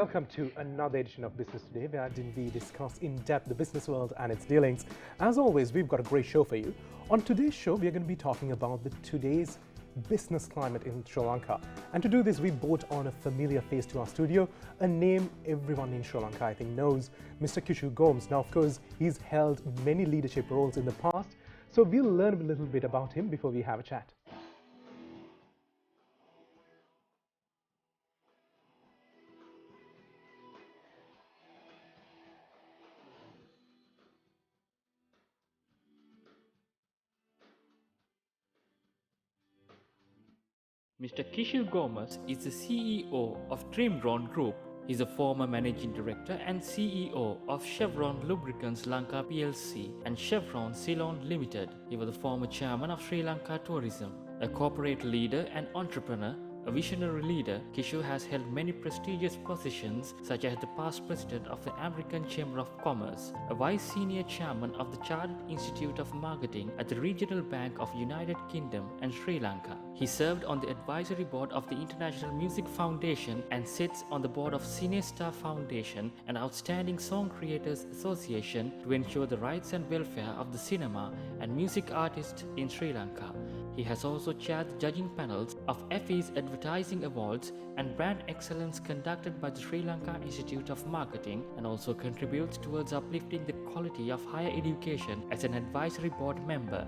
Welcome to another edition of Business Today, where we discuss in depth the business world and its dealings. As always, we've got a great show for you. On today's show, we're going to be talking about today's business climate in Sri Lanka. And to do this, we brought on a familiar face to our studio, a name everyone in Sri Lanka, I think, knows, Mr. Kishu Gomes. Now, of course, he's held many leadership roles in the past, so we'll learn a little bit about him before we have a chat. Mr. Kishu Gomes is the CEO of Dreamron Group. He is a former managing director and CEO of Chevron Lubricants Lanka PLC and Chevron Ceylon Limited. He was the former chairman of Sri Lanka Tourism. A corporate leader and entrepreneur, a visionary leader, Kishu has held many prestigious positions such as the past president of the American Chamber of Commerce, a vice senior chairman of the Chartered Institute of Marketing at the Regional Bank of United Kingdom and Sri Lanka. He served on the advisory board of the International Music Foundation and sits on the board of Cine Star Foundation, an outstanding song creators association to ensure the rights and welfare of the cinema and music artists in Sri Lanka. He has also chaired the judging panels of Effie's Advertising Awards and Brand Excellence conducted by the Sri Lanka Institute of Marketing, and also contributes towards uplifting the quality of higher education as an advisory board member.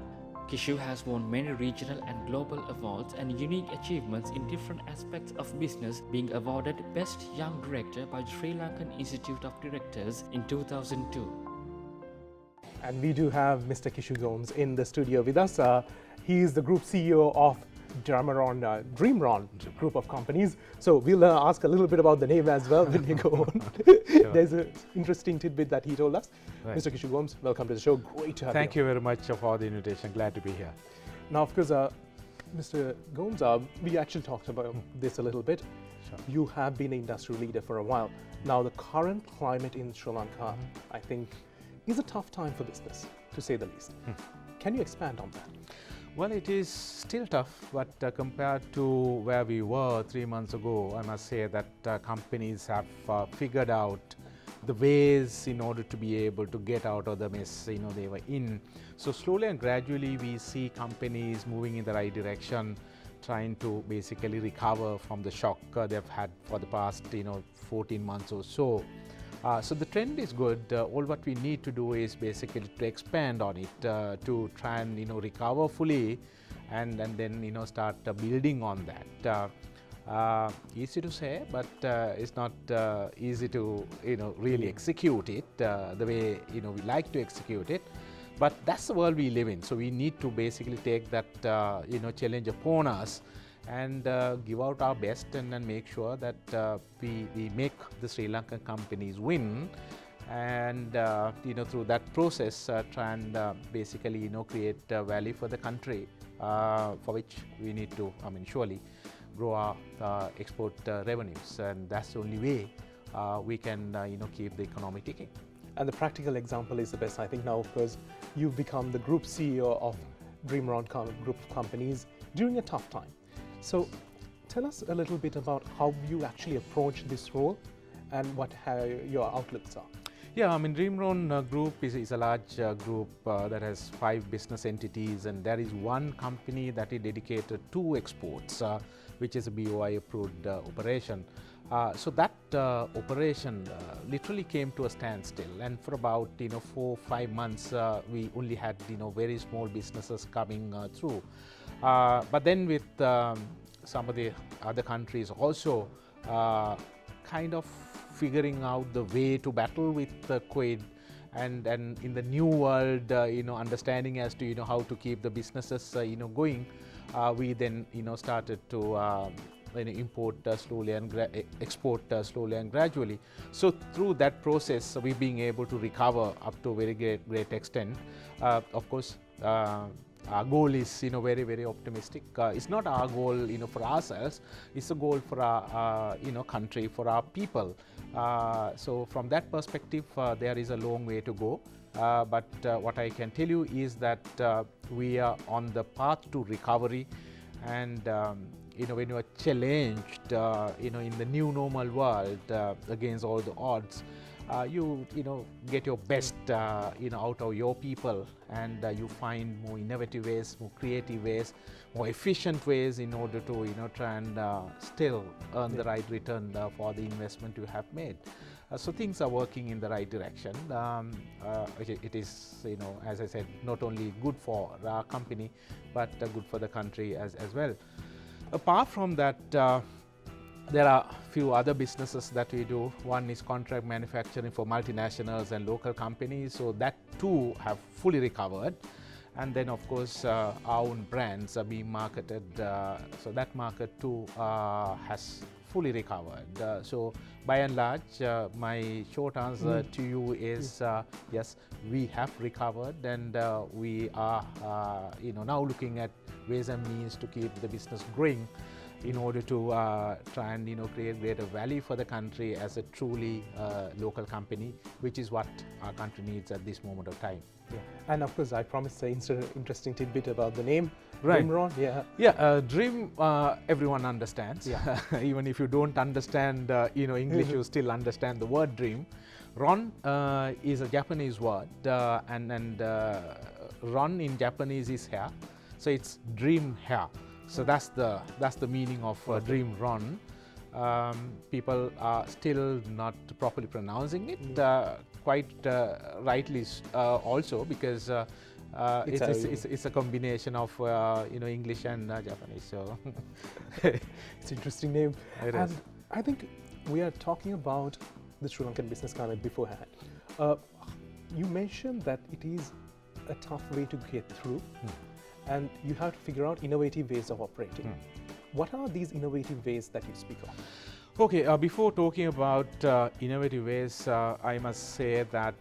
Kishu has won many regional and global awards and unique achievements in different aspects of business, being awarded Best Young Director by the Sri Lankan Institute of Directors in 2002. And we do have Mr. Kishu Gomes in the studio with us. He is the group CEO of Dreamron group of companies. So we'll ask a little bit about the name as well when we go on. Sure. There's an interesting tidbit that he told us. Right. Mr. Kishu Gomes, welcome to the show. Great to have you. Thank you very much for the invitation. Glad to be here. Now, of course, Mr. Gomes, we actually talked about this a little bit. Sure. You have been an industry leader for a while. Now, the current climate in Sri Lanka, I think, is a tough time for business, to say the least. Can you expand on that? Well, it is still tough, but compared to where we were 3 months ago, I must say that companies have figured out the ways in order to be able to get out of the mess they were in. So slowly and gradually we see companies moving in the right direction, trying to basically recover from the shock they've had for the past 14 months or so. So the trend is good. All what we need to do is basically to expand on it, to try and recover fully, and then start building on that. Easy to say, but it's not easy to really execute it the way we like to execute it. But that's the world we live in. So we need to basically take that challenge upon us and give out our best, and then make sure that we make the Sri Lankan companies win, and through that process try and basically create value for the country, for which we need to surely grow our export revenues, and that's the only way we can keep the economy ticking. And the practical example is the best, I think, now, of course, you've become the group CEO of Dreamron group of companies during a tough time. So tell us a little bit about how you actually approach this role and what your outlooks are. Yeah, Dreamron Group is a large group that has 5 business entities, and there is one company that is dedicated to exports, which is a BOI approved operation. So that operation literally came to a standstill, and for about 4-5 months we only had very small businesses coming through. But then with some of the other countries also kind of figuring out the way to battle with COVID, and in the new world understanding as to how to keep the businesses going, we then started to import slowly and export slowly and gradually. So through that process, we being able to recover up to a very great extent. Of course, our goal is very, very optimistic. It's not our goal for ourselves, it's a goal for our country, for our people. So from that perspective, there is a long way to go. But what I can tell you is that we are on the path to recovery, and when you are challenged, in the new normal world against all the odds, you get your best, out of your people, and you find more innovative ways, more creative ways, more efficient ways in order to, try and still earn the right return for the investment you have made. So things are working in the right direction. It is, as I said, not only good for our company, but good for the country as well. Apart from that, there are a few other businesses that we do. One is contract manufacturing for multinationals and local companies, so that too have fully recovered. And then of course our own brands are being marketed, so that market too has fully recovered. So by and large, my short answer to you is yes, we have recovered, and we are now looking at ways and means to keep the business growing in order to try and create greater value for the country as a truly local company, which is what our country needs at this moment of time. Yeah. And of course, I promised an interesting tidbit about the name. Right. Dreamron. Dream, everyone understands. Yeah. Even if you don't understand English, you still understand the word dream. Ron is a Japanese word, and Ron in Japanese is hair, so it's dream hair. So that's the meaning of Dreamron. People are still not properly pronouncing it, quite rightly also, because it's a combination of English and Japanese. So it's an interesting name. It and is. I think we are talking about the Sri Lankan business climate beforehand. You mentioned that it is a tough way to get through. And you have to figure out innovative ways of operating. What are these innovative ways that you speak of? Okay, before talking about innovative ways, I must say that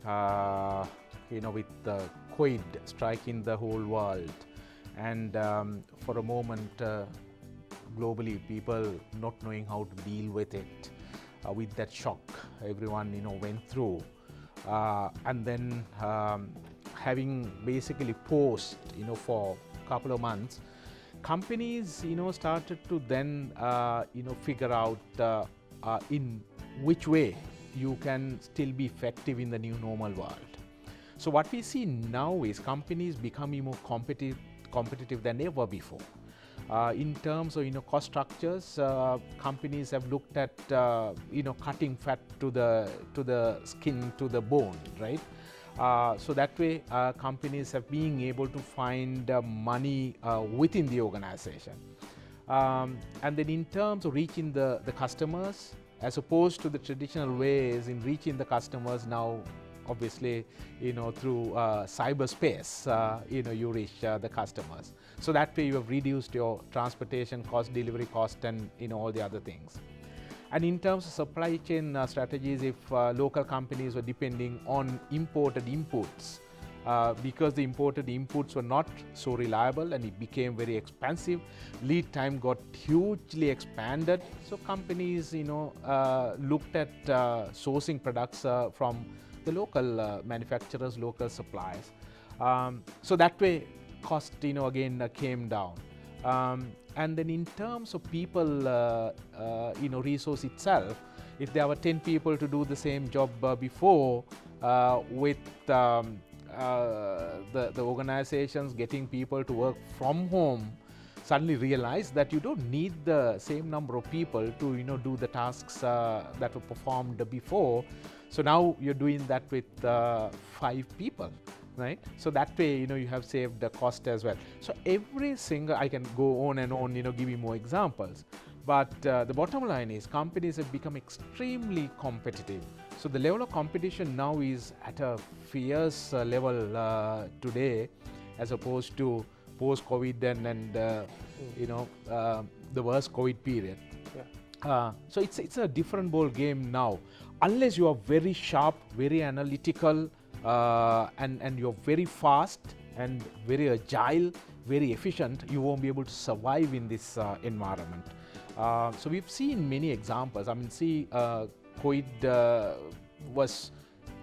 with the COVID striking the whole world, and for a moment globally people not knowing how to deal with it, with that shock everyone went through, and then having basically paused for a couple of months, companies started to then figure out in which way you can still be effective in the new normal world. So what we see now is companies becoming more competitive than ever before. In terms of cost structures, companies have looked at cutting fat to the skin, to the bone, right? So that way companies have been able to find money within the organization. And then in terms of reaching the customers, as opposed to the traditional ways in reaching the customers, now obviously through cyberspace you reach the customers. So that way you have reduced your transportation cost, delivery cost, and all the other things. And in terms of supply chain strategies, if local companies were depending on imported inputs, because the imported inputs were not so reliable and it became very expensive, lead time got hugely expanded. So companies looked at sourcing products from the local manufacturers, local suppliers. So that way cost again came down. And then in terms of people resource itself, if there were 10 people to do the same job before, with the organizations getting people to work from home, suddenly realize that you don't need the same number of people to do the tasks that were performed before. So now you're doing that with 5 people. Right? So that way, you have saved the cost as well. So every single, I can go on and on, give you more examples. But the bottom line is companies have become extremely competitive. So the level of competition now is at a fierce level today, as opposed to post-COVID and the worst COVID period. Yeah. So it's a different ball game now. Unless you are very sharp, very analytical, and you're very fast and very agile, very efficient, you won't be able to survive in this environment. So we've seen many examples. I mean, COVID was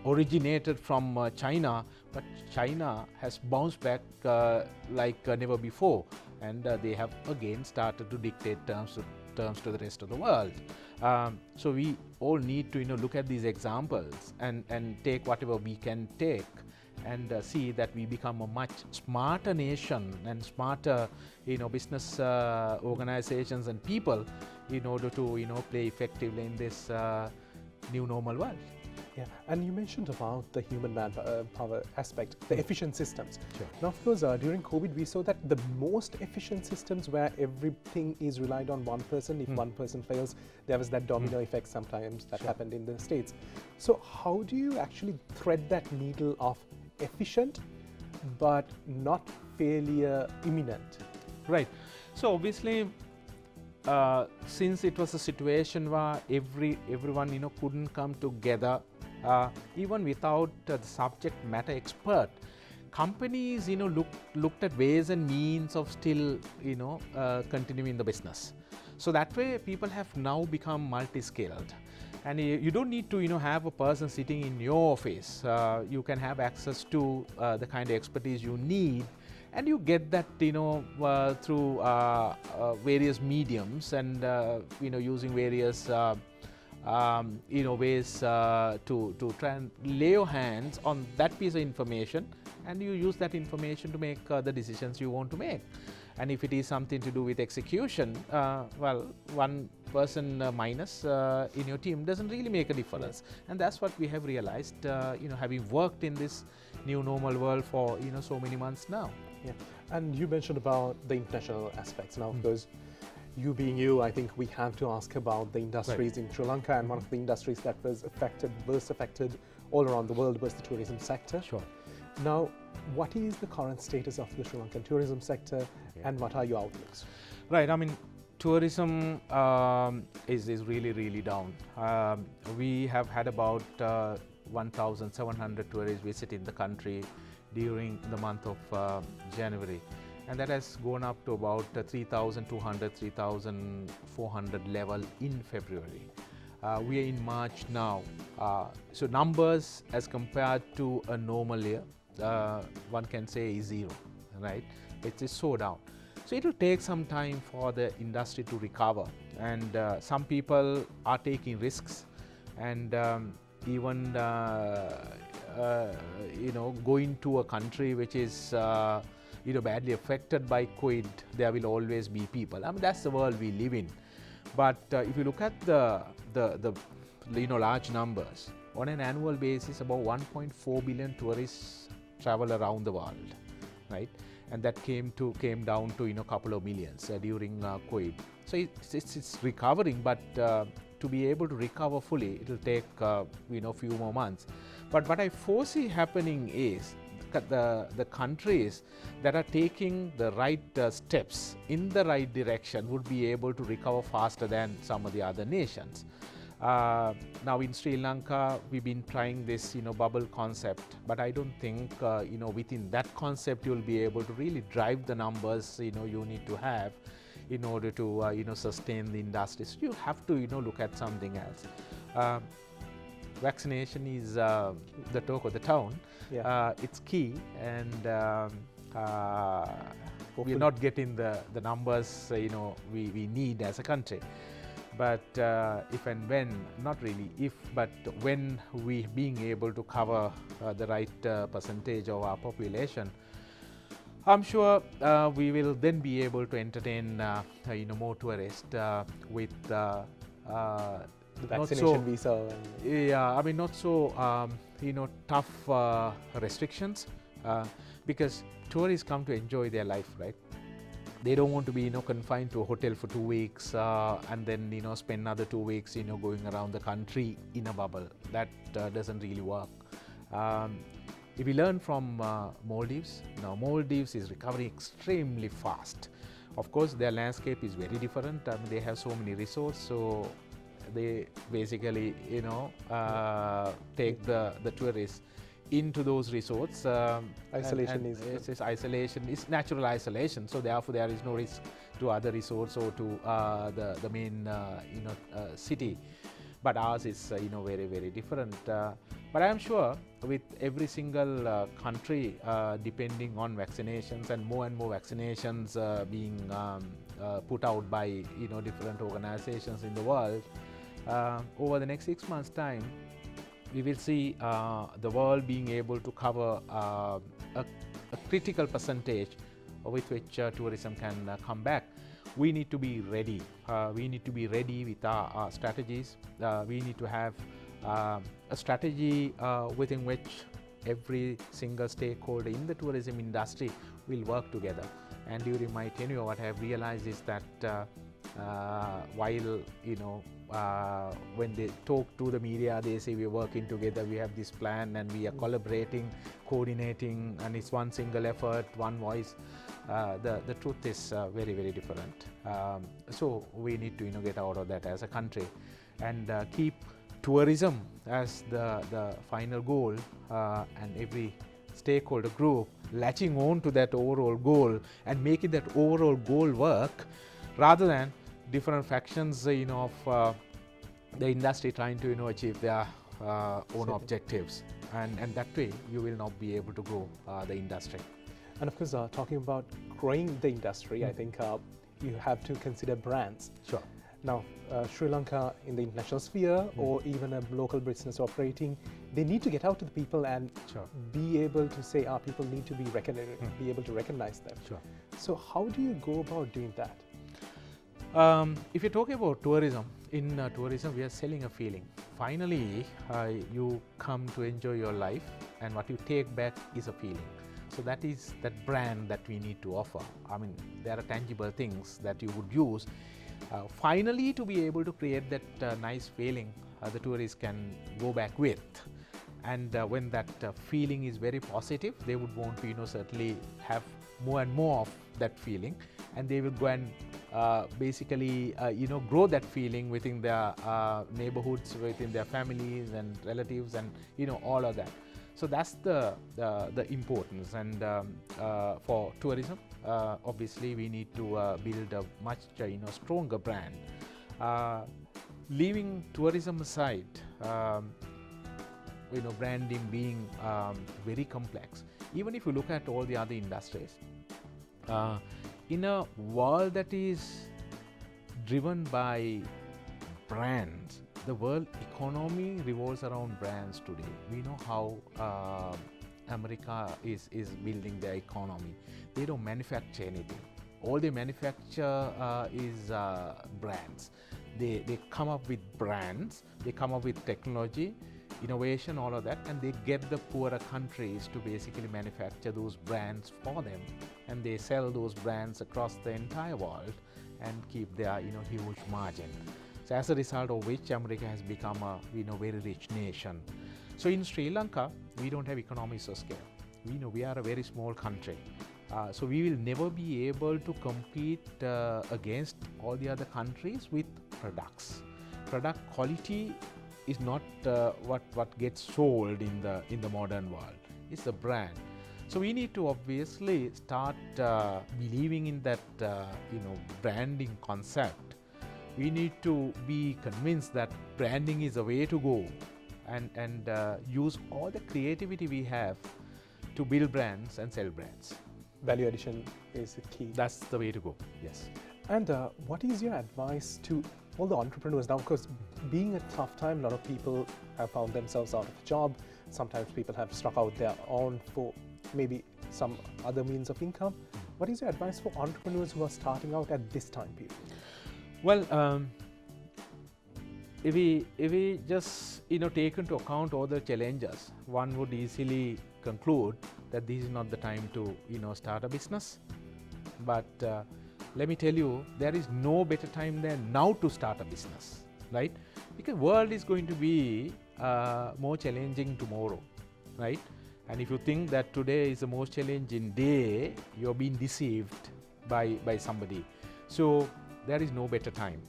originated from China, but China has bounced back like never before. and they have again started to dictate terms to the rest of the world. So we all need to look at these examples and take whatever we can take, and see that we become a much smarter nation and smarter business organizations and people in order to play effectively in this new normal world. Yeah, and you mentioned about the human manpower aspect, the efficient systems. Sure. Now, of course, during COVID, we saw that the most efficient systems where everything is relied on one person. If one person fails, there was that domino effect sometimes that happened in the States. So how do you actually thread that needle of efficient but not failure imminent? Right. So obviously, since it was a situation where everyone couldn't come together, even without the subject matter expert, companies looked at ways and means of still continuing the business. So that way people have now become multi-skilled, and you don't need to have a person sitting in your office. You can have access to the kind of expertise you need, and you get that through various mediums, and using various ways to try and lay your hands on that piece of information, and you use that information to make the decisions you want to make. And if it is something to do with execution, well, one person minus in your team doesn't really make a difference. And that's what we have realized, having worked in this new normal world for so many months now. Yeah, and you mentioned about the international aspects. Now, of course, you being you, I think we have to ask about the industries in Sri Lanka, and one of the industries that was affected all around the world was the tourism sector. Sure. Now, what is the current status of the Sri Lankan tourism sector, and what are your outlooks? Right, I mean, tourism is really down. We have had about 1,700 tourists visiting the country during the month of January, and that has gone up to about 3,200, 3,400 level in February. We are in March now, so numbers as compared to a normal year, one can say is zero, right? It is so down. So it will take some time for the industry to recover, and some people are taking risks, and even going to a country which is badly affected by COVID, there will always be people. I mean, that's the world we live in. But if you look at the large numbers, on an annual basis, about 1.4 billion tourists travel around the world, right? And that came down to a couple of millions during COVID. So it's recovering, but to be able to recover fully, it will take a few more months. But what I foresee happening is the countries that are taking the right steps in the right direction would be able to recover faster than some of the other nations. Now in Sri Lanka, we've been trying this bubble concept, but I don't think within that concept you'll be able to really drive the numbers you need to have in order to sustain the industry. So you have to look at something else. Vaccination is the talk of the town. Yeah. It's key, and we're not getting the numbers we need as a country. But if and when, not really if, but when we being able to cover the right percentage of our population, I'm sure we will then be able to entertain more tourists with the vaccination visa. Yeah, I mean, not so tough restrictions, because tourists come to enjoy their life, right? They don't want to be confined to a hotel for 2 weeks and then spend another 2 weeks going around the country in a bubble. That doesn't really work. If we learn from Maldives, now Maldives is recovering extremely fast. Of course, their landscape is very different. I mean, they have so many resorts, so they basically take the tourists into those resorts. Isolation is isolation, it's natural isolation, so therefore there is no risk to other resorts or to the main city. but ours is very, very different. But I am sure with every single country depending on vaccinations and more vaccinations being put out by different organizations in the world, over the next 6 months' time, we will see the world being able to cover a critical percentage with which tourism can come back. We need to be ready. We need to be ready with our strategies. We need to have a strategy within which every single stakeholder in the tourism industry will work together. And during my tenure, what I have realized is that while when they talk to the media, they say we're working together, we have this plan, and we are collaborating, coordinating, and it's one single effort, one voice. The truth is very, very different. So we need to get out of that as a country and keep tourism as the final goal, and every stakeholder group latching on to that overall goal and making that overall goal work, rather than different factions of the industry trying to achieve their own objectives, and that way you will not be able to grow the industry. And of course, talking about growing the industry, I think you have to consider brands. Sure. Now, Sri Lanka in the international sphere, or even a local business operating, they need to get out to the people and be able to say, people need to be be able to recognize them. Sure. So how do you go about doing that? If you're talking about tourism, in tourism we are selling a feeling. Finally, you come to enjoy your life, and what you take back is a feeling. So that is that brand that we need to offer. I mean, there are tangible things that you would use. Finally, to be able to create that nice feeling, the tourists can go back with. And when that feeling is very positive, they would want to certainly have more and more of that feeling, and they will go and basically grow that feeling within their neighborhoods, within their families and relatives, and all of that. So that's the importance. And for tourism, obviously we need to build a much stronger brand. Leaving tourism aside, branding being very complex. Even if you look at all the other industries, in a world that is driven by brands, the world economy revolves around brands today. We know how America is building their economy. They don't manufacture anything. All they manufacture is brands. They come up with brands, they come up with technology, innovation, all of that, and they get the poorer countries to basically manufacture those brands for them, and they sell those brands across the entire world and keep their huge margin. So as a result of which, America has become a very rich nation. So in Sri Lanka, we don't have economies of scale. We are a very small country. So we will never be able to compete against all the other countries with products. Product quality is not what gets sold in the modern world. It's the brand. So we need to obviously start believing in that branding concept. We need to be convinced that branding is a way to go, and use all the creativity we have to build brands and sell brands. Value addition is the key. That's the way to go, yes. And what is your advice to all the entrepreneurs now? Because being a tough time, a lot of people have found themselves out of a job. Sometimes people have struck out their own for maybe some other means of income. What is your advice for entrepreneurs who are starting out at this time period? Well, if we just take into account all the challenges, one would easily conclude that this is not the time to start a business. But let me tell you, there is no better time than now to start a business, right? Because world is going to be more challenging tomorrow, right? And if you think that today is the most challenging day, you're being deceived by somebody. So there is no better time.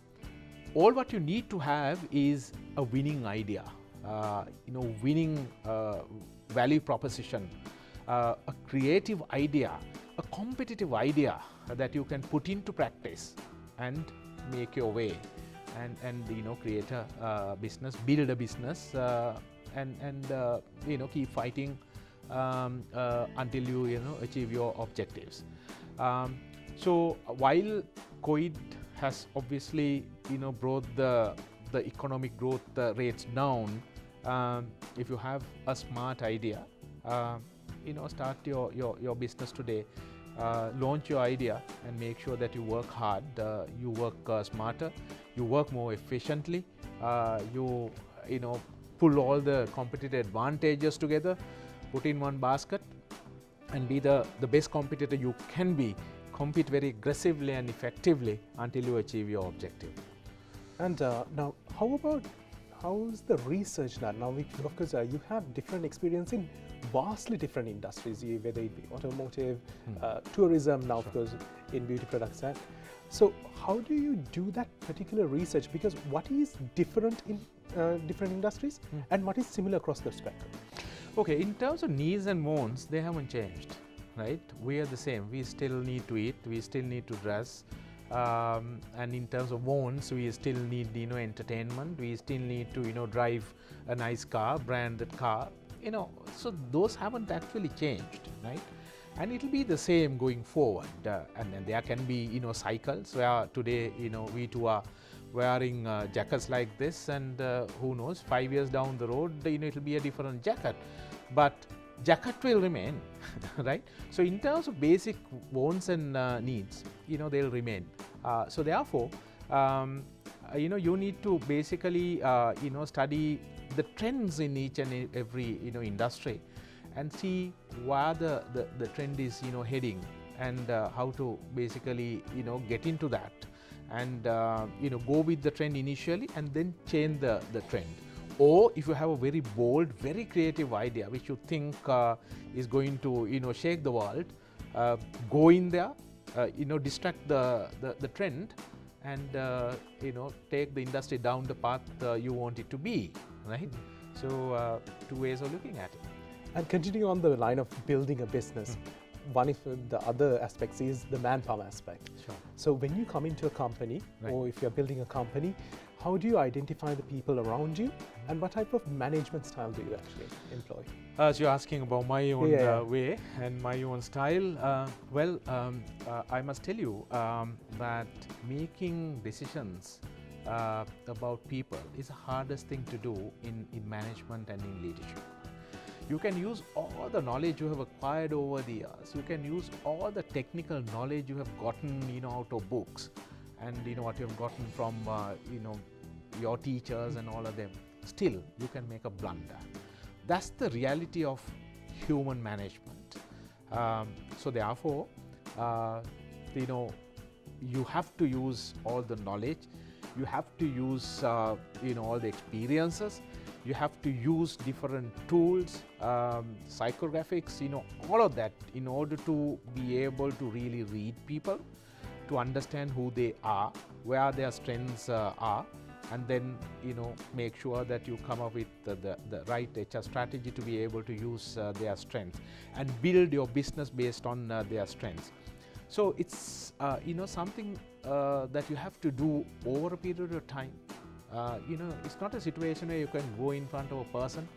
All what you need to have is a winning idea, winning value proposition, a creative idea, a competitive idea that you can put into practice and make your way. and create a business, build a business, and keep fighting until you achieve your objectives. So while COVID has obviously brought the economic growth rates down, if you have a smart idea, start your business today. Launch your idea and make sure that you work hard, you work smarter, you work more efficiently, you pull all the competitive advantages together, put in one basket, and be the best competitor you can be. Compete very aggressively and effectively until you achieve your objective. And now, how's the research done? Now, of course, you have different experience in vastly different industries, whether it be automotive, tourism, now of course in beauty products. So how do you do that particular research? Because what is different in different industries and what is similar across the spectrum? Okay, in terms of needs and wants, they haven't changed, right? We are the same. We still need to eat, we still need to dress, and in terms of wants, we still need entertainment, we still need to drive a nice car, branded car, so those haven't actually changed, right? And it will be the same going forward, and then there can be cycles where today we too are wearing jackets like this, and who knows, 5 years down the road it will be a different jacket, but jacket will remain, right? So in terms of basic wants and needs, they'll remain. So therefore, you need to basically study the trends in each and every industry and see where the trend is heading, and how to basically get into that, and go with the trend initially and then change the trend. Or if you have a very bold, very creative idea which you think is going to shake the world, go in there, distract the trend, and take the industry down the path you want it to be, right? So two ways of looking at it. And continuing on the line of building a business, one of the other aspects is the manpower aspect. Sure. So when you come into a company, Right. or if you're building a company, how do you identify the people around you, and what type of management style do you actually employ? As you're asking about my own Yeah. way and my own style, I must tell you that making decisions about people is the hardest thing to do in management and in leadership. You can use all the knowledge you have acquired over the years. You can use all the technical knowledge you have gotten out of books, and what you have gotten from your teachers and all of them. Still, you can make a blunder. That's the reality of human management. So therefore, you have to use all the knowledge. You have to use all the experiences. You have to use different tools, psychographics, all of that in order to be able to really read people, to understand who they are, where their strengths are, and then make sure that you come up with the right HR strategy to be able to use their strengths and build your business based on their strengths. So it's something that you have to do over a period of time. It's not a situation where you can go in front of a person,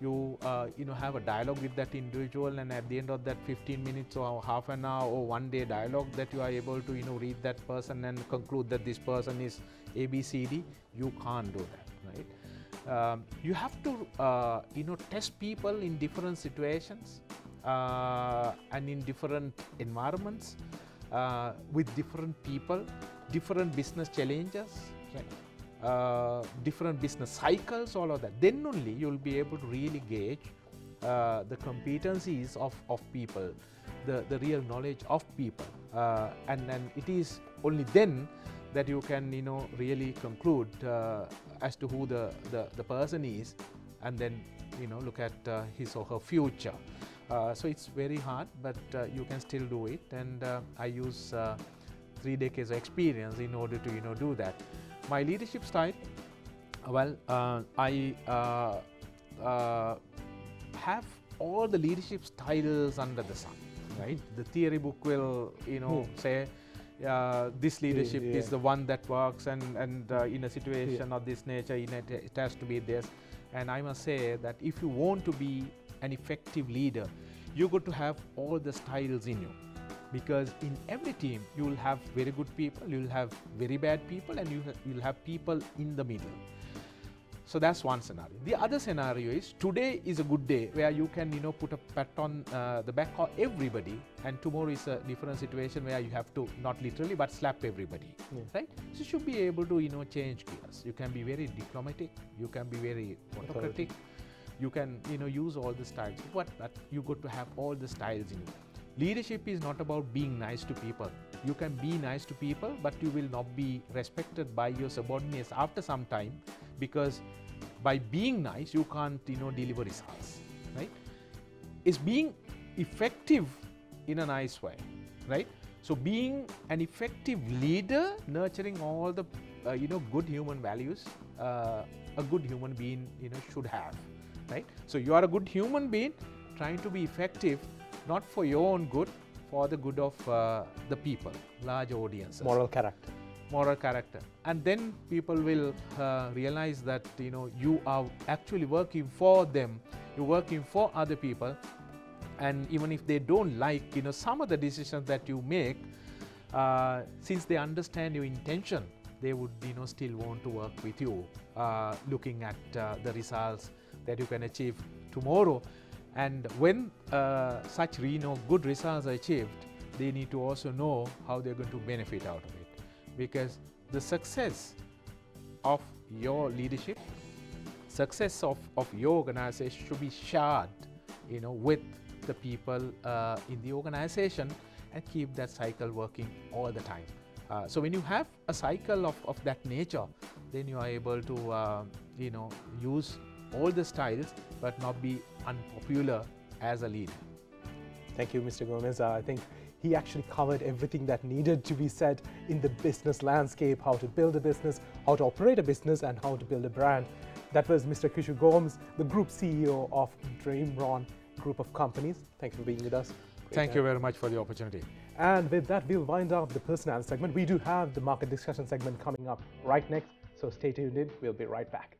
you have a dialogue with that individual, and at the end of that 15 minutes or half an hour or one day dialogue that you are able to read that person and conclude that this person is ABCD. You can't do that, right? You have to test people in different situations and in different environments, with different people, different business challenges, right? Different business cycles, all of that. Then only you will be able to really gauge the competencies of people, the real knowledge of people, and it is only then that you can really conclude as to who the person is, and then look at his or her future. So it's very hard, but you can still do it, and I use 3 decades of experience in order to do that. My leadership style, well, I have all the leadership styles under the sun, right? The theory book will say this leadership Yeah. is the one that works, and in a situation of this nature, it has to be this. And I must say that if you want to be an effective leader, you got to have all the styles in you, because in every team you will have very good people, you will have very bad people, and you'll have people in the middle. So that's one scenario. The other scenario is today is a good day where you can put a pat on the back of everybody, and tomorrow is a different situation where you have to, not literally but slap everybody, right? So you should be able to change gears. You can be very diplomatic, you can be very autocratic, you can use all the styles, but you got to have all the styles in you. Leadership is not about being nice to people. You can be nice to people, but you will not be respected by your subordinates after some time, because by being nice you can't deliver results, right? It's being effective in a nice way, right? So being an effective leader, nurturing all the good human values a good human being should have, right? So you are a good human being trying to be effective, not for your own good, for the good of the people, large audiences. Moral character. Moral character. And then people will realize that you are actually working for them, you're working for other people, and even if they don't like some of the decisions that you make, since they understand your intention, they would still want to work with you, looking at the results that you can achieve tomorrow. And when such good results are achieved, they need to also know how they're going to benefit out of it, because the success of your leadership, success of your organization should be shared with the people in the organization, and keep that cycle working all the time. So when you have a cycle of that nature, then you are able to use all the styles but not be unpopular as a leader. Thank you, Mr. Gomes. I think he actually covered everything that needed to be said in the business landscape, how to build a business, how to operate a business, and how to build a brand. That was Mr. Kishu Gomes, the Group CEO of Dreamron Group of Companies. Thank you for being with us. Thank you very much for the opportunity. And with that, we'll wind up the personality segment. We do have the market discussion segment coming up right next, so stay tuned in. We'll be right back.